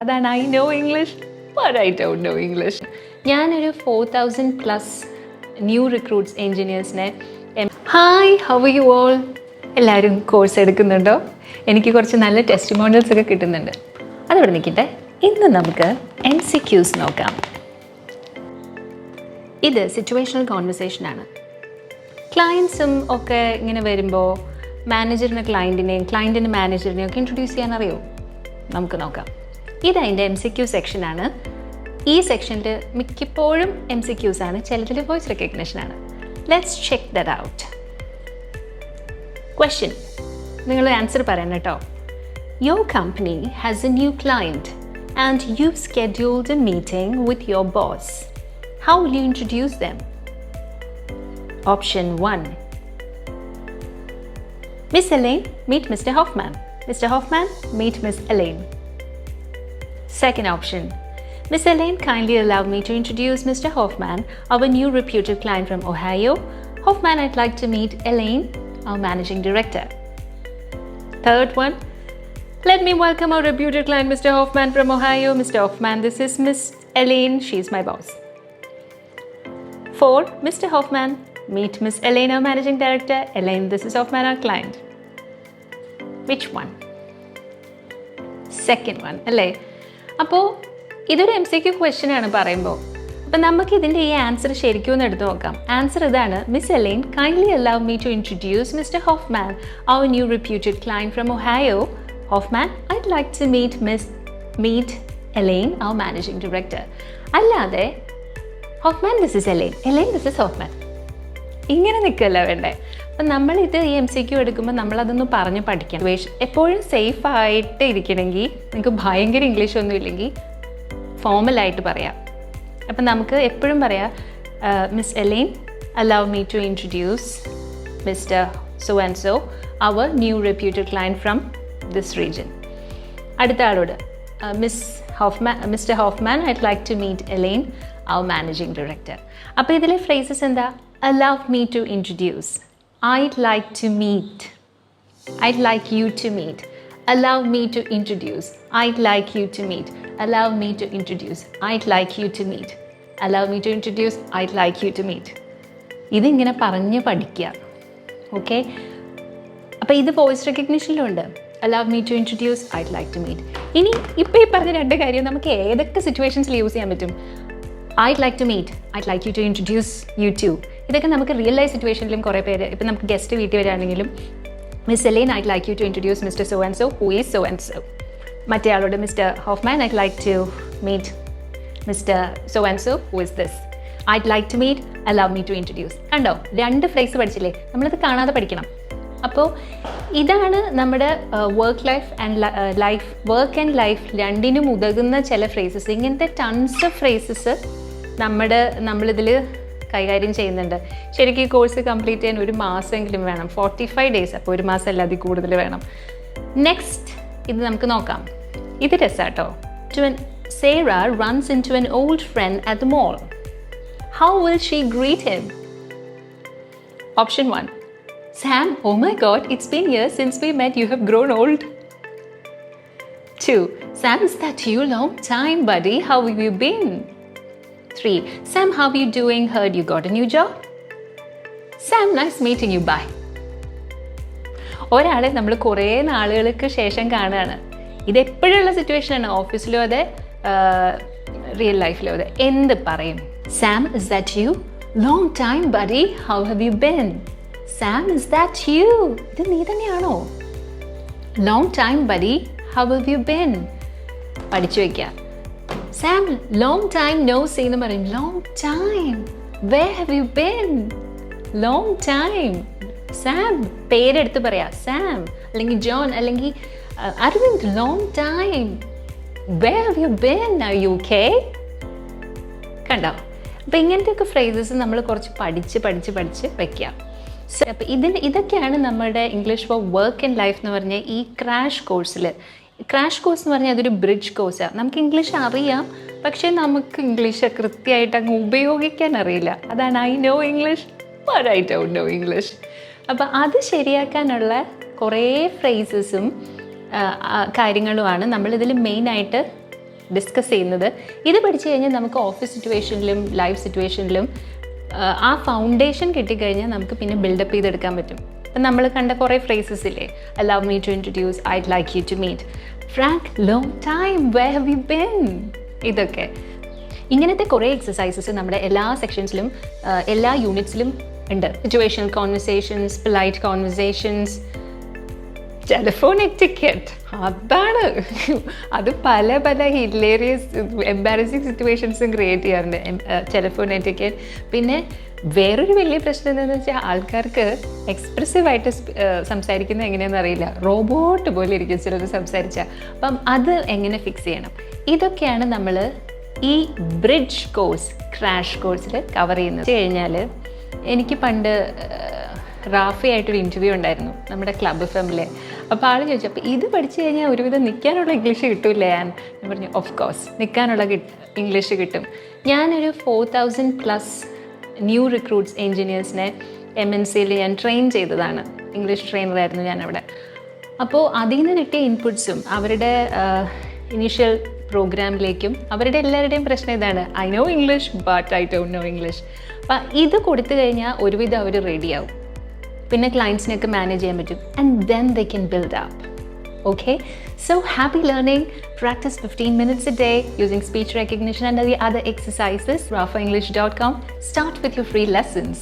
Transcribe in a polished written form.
അതാണ് I know English but I don't know English. ഞാനൊരു 4000+ new recruits എൻജിനീയേഴ്സിനെ hi how are you all? എല്ലാവരും course എടുക്കുന്നുണ്ടോ? എനിക്ക് കുറച്ച് നല്ല ടെസ്റ്റിമോണിയൽസ് ഒക്കെ കിട്ടുന്നുണ്ട്. അതിവിടെ നിൽക്കട്ടെ. ഇന്ന് നമുക്ക് MCQs നോക്കാം. ഇത് സിറ്റുവേഷണൽ കോൺവെർസേഷനാണ്. ക്ലയൻസും ഒക്കെ ഇങ്ങനെ വരുമ്പോൾ മാനേജറിന് ക്ലയൻറ്റിനെയും ക്ലയൻറ്റിന് മാനേജറിനെയും ഒക്കെ ഇൻട്രൊഡ്യൂസ് ചെയ്യാൻ അറിയോ? നമുക്ക് നോക്കാം. ഇതതിൻ്റെ MCQ സെക്ഷനാണ്. ഈ സെക്ഷനിൽ മിക്കപ്പോഴും MCQs ആണ്, ചിലതിൽ വോയിസ് റെക്കഗ്നിഷനാണ്. Let's check that out. Question, നിങ്ങൾ ആൻസർ പറയണം കേട്ടോ. Your company has a new client and you've scheduled a meeting with your boss. How will you introduce them? Option 1. Miss Elaine, meet Mr. Hoffman. Mr. Hoffman, meet Miss Elaine. Second option. Miss Elaine, kindly allow me to introduce Mr. Hoffman, our new reputed client from Ohio. Hoffman, I'd like to meet Elaine, our managing director. Third one. Let me welcome our reputed client, Mr. Hoffman from Ohio. Mr. Hoffman, this is Miss Elaine. She's my boss. 4. Mr. Hoffman, meet Miss Elaine, our managing director. Elaine, this is Hoffman, our client. Which one? Second one, അല്ലേ? അപ്പോൾ ഇതൊരു MCQ question ആണ് പറയുമ്പോൾ. അപ്പം നമുക്ക് ഇതിൻ്റെ ഈ answer ശരിക്കും ഒന്ന് എടുത്ത് നോക്കാം. ആൻസർ ഇതാണ്. Miss Elaine, kindly allow me to introduce mister Hoffman, our new reputed client from Ohio. Hoffman, I'd like to meet Elaine, our managing director. അല്ലാതെ Hoffman, this is Elaine. Elaine, this is Hoffman. ഇങ്ങനെ നിൽക്കുകയല്ല വേണ്ടേ. അപ്പം നമ്മളിത് ഈ MCQ എടുക്കുമ്പോൾ നമ്മളതൊന്ന് പറഞ്ഞ് പഠിക്കണം. എപ്പോഴും സേഫ് ആയിട്ട് ഇരിക്കണമെങ്കിൽ നിങ്ങൾക്ക് ഭയങ്കര ഇംഗ്ലീഷ് ഒന്നും ഇല്ലെങ്കിൽ ഫോമലായിട്ട് പറയാം. അപ്പം നമുക്ക് എപ്പോഴും പറയാം, miss Elaine, allow me to introduce mister so and so, our new reputed client from this region. അടുത്ത ആളോട്, mister Hoffman, I'd like to meet Elaine, our managing director. അപ്പോൾ ഇതിലെ ഫ്രേസസ് എന്താ? Allow me to introduce, I'd like to meet, I'd like you to meet, allow me to introduce, I'd like you to meet, allow me to introduce, I'd like you to meet, allow me to introduce, I'd like you to meet. ഇതിങ്ങനെ പറഞ്ഞ് പഠിക്കുക. Okay, അപ്പോൾ ഇത് voice റെക്കഗ്നിഷനിലുണ്ട്. allow me to introduce, I'd like to meet. ഇനി ഇപ്പോൾ ഈ പറഞ്ഞ രണ്ട് കാര്യം നമുക്ക് ഏതൊക്കെ സിറ്റുവേഷൻസിൽ യൂസ് ചെയ്യാൻ പറ്റും? I'd like to meet, I'd like you to introduce you to. ഇതൊക്കെ നമുക്ക് റിയൽ ലൈഫ് സിറ്റുവേഷനിലും കുറേ പേര്, ഇപ്പം നമുക്ക് ഗസ്റ്റ് വീട്ടിൽ വരികയാണെങ്കിലും miss Elaine, I'd like you to introduce Mr. so and so who is so and so. മറ്റേ ആളോട്, mister Hoffman, I'd like to meet Mr. so and so who is this. I'd like to meet, allow me to introduce. കണ്ടോ, രണ്ട് phrase പഠിച്ചില്ലേ? നമ്മളിത് കാണാതെ പഠിക്കണം. അപ്പോൾ ഇതാണ് നമ്മുടെ വർക്ക് ആൻഡ് ലൈഫ് രണ്ടിനും ഉതകുന്ന ചില ഫ്രേസസ്. ഇങ്ങനത്തെ ടൺസ് ഓഫ് ഫ്രേസസ് നമ്മളിതിൽ കൈകാര്യം ചെയ്യുന്നുണ്ട്. ശരിക്കും ഈ കോഴ്സ് കംപ്ലീറ്റ് ചെയ്യാൻ 1 മാസമെങ്കിലും വേണം. 45 days, അപ്പോൾ 1 മാസം അല്ല, അതിൽ കൂടുതൽ വേണം. നെക്സ്റ്റ് ഇത് നമുക്ക് നോക്കാം. ഇത് രസാട്ടോ. Sarah runs into an old friend at the mall. How will she greet him? Option 1. Sam, oh my God, it's been years since we met. You have grown old. 2. Sam, is that you? Long time, buddy. How have you been? 3. Sam, how are you doing? Heard you got a new job? Sam, nice meeting you. Bye. ഒരാളെ നമ്മൾ കുറേ നാളുകൾക്ക് ശേഷം കാണുകയാണ്. ഇതെപ്പോഴുള്ള സിറ്റുവേഷനാണ്. ഓഫീസിലോ അതെ, real ലൈഫിലോ അതെ. എന്ത് പറയും? Sam, is that you? Long time, buddy. How have you been? Sam, is that you? ഇത് നീ തന്നെയാണോ? Long time, buddy. How have you been? പഠിച്ചു വയ്ക്കുക. Sam, long time no see എന്ന് പറയും. Long time. Where have you been? Long time. Sam, പേരെടുത്ത് പറയാം. Sam, അല്ലെങ്കിൽ ജോൺ, അല്ലെങ്കിൽ Aravind. Long time. Where have you been? Are you okay? കണ്ടോ? അപ്പോൾ ഇങ്ങനത്തെയൊക്കെ ഫ്രേസസ് നമ്മൾ കുറച്ച് പഠിച്ച് വയ്ക്കുക. അപ്പോൾ ഇതൊക്കെയാണ് നമ്മുടെ English for work and life എന്ന് പറഞ്ഞ ഈ ക്രാഷ് കോഴ്സിൽ. ക്രാഷ് കോഴ്സ് എന്ന് പറഞ്ഞാൽ അതൊരു ബ്രിഡ്ജ് കോഴ്സാണ്. നമുക്ക് ഇംഗ്ലീഷ് അറിയാം, പക്ഷേ നമുക്ക് ഇംഗ്ലീഷ് കൃത്യമായിട്ട് അങ്ങ് ഉപയോഗിക്കാൻ അറിയില്ല. അതാണ് I know English but I don't know English. അപ്പോൾ അത് ശരിയാക്കാനുള്ള കുറേ ഫ്രേസസും കാര്യങ്ങളുമാണ് നമ്മളിതിൽ മെയിനായിട്ട് ഡിസ്കസ് ചെയ്യുന്നത്. ഇത് പഠിച്ചു കഴിഞ്ഞാൽ നമുക്ക് ഓഫീസ് സിറ്റുവേഷനിലും ലൈഫ് സിറ്റുവേഷനിലും ആ ഫൗണ്ടേഷൻ കിട്ടിക്കഴിഞ്ഞാൽ നമുക്ക് പിന്നെ ബിൽഡപ്പ് ചെയ്തെടുക്കാൻ പറ്റും. അപ്പം നമ്മൾ കണ്ട കുറേ ഫ്രേസസ് ഇല്ലേ, allow me to introduce, I'd like you to meet, Frank long time, where have you been, ഇതൊക്കെ. ഇങ്ങനത്തെ കുറേ എക്സസൈസസ് നമ്മുടെ എല്ലാ സെക്ഷൻസിലും എല്ലാ യൂണിറ്റ്സിലും ഉണ്ട്. Situational conversations, polite conversations, telephone etiquette, അതാണ് അത് പല പല ഹിലേറിയസ് എംബാരസിങ് സിറ്റുവേഷൻസും ക്രിയേറ്റ് ചെയ്യാറുണ്ട് ടെലിഫോൺ എറ്റിക്കറ്റ്. പിന്നെ വേറൊരു വലിയ പ്രശ്നം എന്താണെന്ന് വെച്ചാൽ ആൾക്കാർക്ക് എക്സ്പ്രസീവായിട്ട് സംസാരിക്കുന്നത് എങ്ങനെയാണെന്ന് അറിയില്ല, റോബോട്ട് പോലെ ഇരിക്കും ചിലർ സംസാരിച്ചാൽ. അപ്പം അത് എങ്ങനെ ഫിക്സ് ചെയ്യണം, ഇതൊക്കെയാണ് നമ്മൾ ഈ ബ്രിഡ്ജ് കോഴ്സ്, ക്രാഷ് കോഴ്സിൽ കവർ ചെയ്യുന്നത്. കഴിഞ്ഞാൽ എനിക്ക് പണ്ട് റാഫയായിട്ടൊരു ഇൻ്റർവ്യൂ ഉണ്ടായിരുന്നു നമ്മുടെ ക്ലബ് ഫെമിലെ. അപ്പോൾ ആൾ ചോദിച്ചു, അപ്പോൾ ഇത് പഠിച്ചു കഴിഞ്ഞാൽ ഒരുവിധം നിൽക്കാനുള്ള ഇംഗ്ലീഷ് കിട്ടൂലേ? ഞാൻ പറഞ്ഞു ഓഫ് കോഴ്സ് നിൽക്കാനുള്ള ഇംഗ്ലീഷ് കിട്ടും. ഞാനൊരു 4000+ ന്യൂ റിക്രൂട്ട്സ് എൻജിനീയേഴ്സിനെ MNCയിൽ ഞാൻ ട്രെയിൻ ചെയ്തതാണ്. ഇംഗ്ലീഷ് ട്രെയിനറായിരുന്നു ഞാനവിടെ. അപ്പോൾ അതിൽ നിന്ന് കിട്ടിയ ഇൻപുട്സും അവരുടെ ഇനീഷ്യൽ പ്രോഗ്രാമിലേക്കും അവരുടെ എല്ലാവരുടെയും പ്രശ്നം ഇതാണ്, I know English but I don't know English. അപ്പം ഇത് കൊടുത്തു കഴിഞ്ഞാൽ ഒരുവിധം അവർ റെഡിയാവും, പിന്നെ ക്ലയൻസിനെയൊക്കെ മാനേജ് ചെയ്യാൻ പറ്റും. And then they can build up. Okay, so happy learning. Practice 15 minutes a day using speech recognition and the other exercises. RaphaEnglish.com. Start with your free lessons.